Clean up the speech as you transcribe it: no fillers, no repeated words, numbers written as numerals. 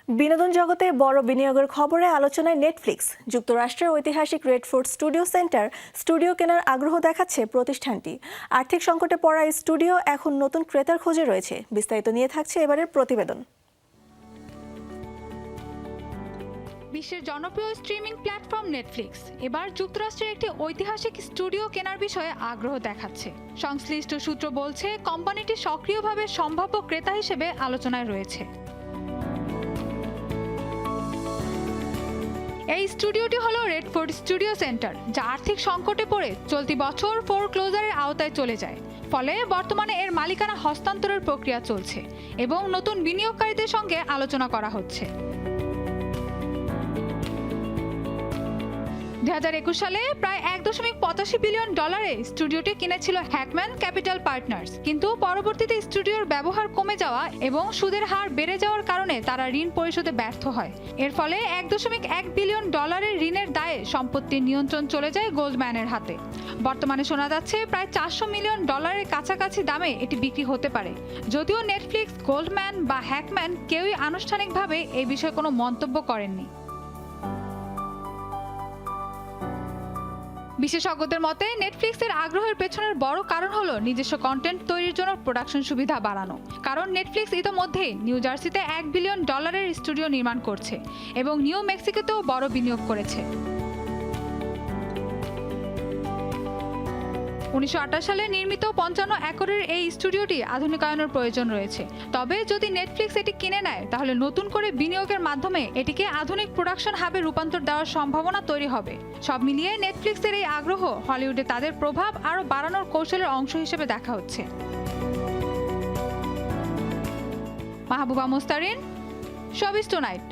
বিনোদন জগতে বড় বিনিয়োগের খবরে আলোচনায় নেটফ্লিক্স। যুক্তরাষ্ট্রের ঐতিহাসিক রেডফোর্ড স্টুডিও সেন্টার স্টুডিও কেনার আগ্রহ দেখাচ্ছে প্রতিষ্ঠানটি। আর্থিক সংকটে পড়া এই স্টুডিও এখন নতুন ক্রেতার খোঁজে রয়েছে। বিস্তারিত নিয়ে থাকছে এবারের প্রতিবেদন। বিশ্বের জনপ্রিয় স্ট্রিমিং প্ল্যাটফর্ম নেটফ্লিক্স এবার যুক্তরাষ্ট্রের একটি ঐতিহাসিক স্টুডিও কেনার বিষয়ে আগ্রহ দেখাচ্ছে। সংশ্লিষ্ট সূত্র বলছে, কোম্পানিটি সক্রিয়ভাবে সম্ভাব্য ক্রেতা হিসেবে আলোচনায় রয়েছে। এই স্টুডিওটি হলো রেডফোর্ড স্টুডিও সেন্টার, যা আর্থিক সংকটে পড়ে চলতি বছর ফোরক্লোজারের আওতায় চলে যায়। ফলে বর্তমানে এর মালিকানা হস্তান্তরের প্রক্রিয়া চলছে এবং নতুন বিনিয়োগকারীদের সঙ্গে আলোচনা করা হচ্ছে। 2021 সালে প্রায় $1.85 বিলিয়ন স্টুডিওটি কিনেছিল হ্যাকম্যান ক্যাপিটাল পার্টনার্স, কিন্তু পরবর্তীতে স্টুডিওর ব্যবহার কমে যাওয়া এবং সুদের হার বেড়ে যাওয়ার কারণে তারা ঋণ পরিশোধে ব্যর্থ হয়। এর ফলে $1.1 বিলিয়ন ঋণের দায়ে সম্পত্তির নিয়ন্ত্রণ চলে যায় গোল্ডম্যানের হাতে। বর্তমানে শোনা যাচ্ছে প্রায় $400 মিলিয়ন কাছাকাছি দামে এটি বিক্রি হতে পারে। যদিও নেটফ্লিক্স, গোল্ডম্যান বা হ্যাকম্যান কেউই আনুষ্ঠানিকভাবে এই বিষয়ে কোনো মন্তব্য করেননি। বিশেষজ্ঞদের মতে, নেটফ্লিক্সের আগ্রহের পেছনের বড় কারণ হলো নিজস্ব কন্টেন্ট তৈরির জন্য প্রোডাকশন সুবিধা বাড়ানো। কারণ নেটফ্লিক্স ইতোমধ্যেই নিউ জার্সিতে $1 বিলিয়ন স্টুডিও নির্মাণ করছে এবং নিউ মেক্সিকোতেও বড় বিনিয়োগ করেছে। 1928 সালে নির্মিত 55 একরের এই স্টুডিওটি আধুনিকায়নের প্রয়োজন রয়েছে। তবে যদি নেটফ্লিক্স এটি কিনে নেয়, তাহলে নতুন করে বিনিয়োগের মাধ্যমে এটিকে আধুনিক প্রোডাকশন হাবে রূপান্তর দেওয়ার সম্ভাবনা তৈরি হবে। সব মিলিয়ে নেটফ্লিক্সের এই আগ্রহ হলিউডে তাদের প্রভাব আরও বাড়ানোর কৌশলের অংশ হিসেবে দেখা হচ্ছে। Mahbuba Mustarin, showbiz tonight.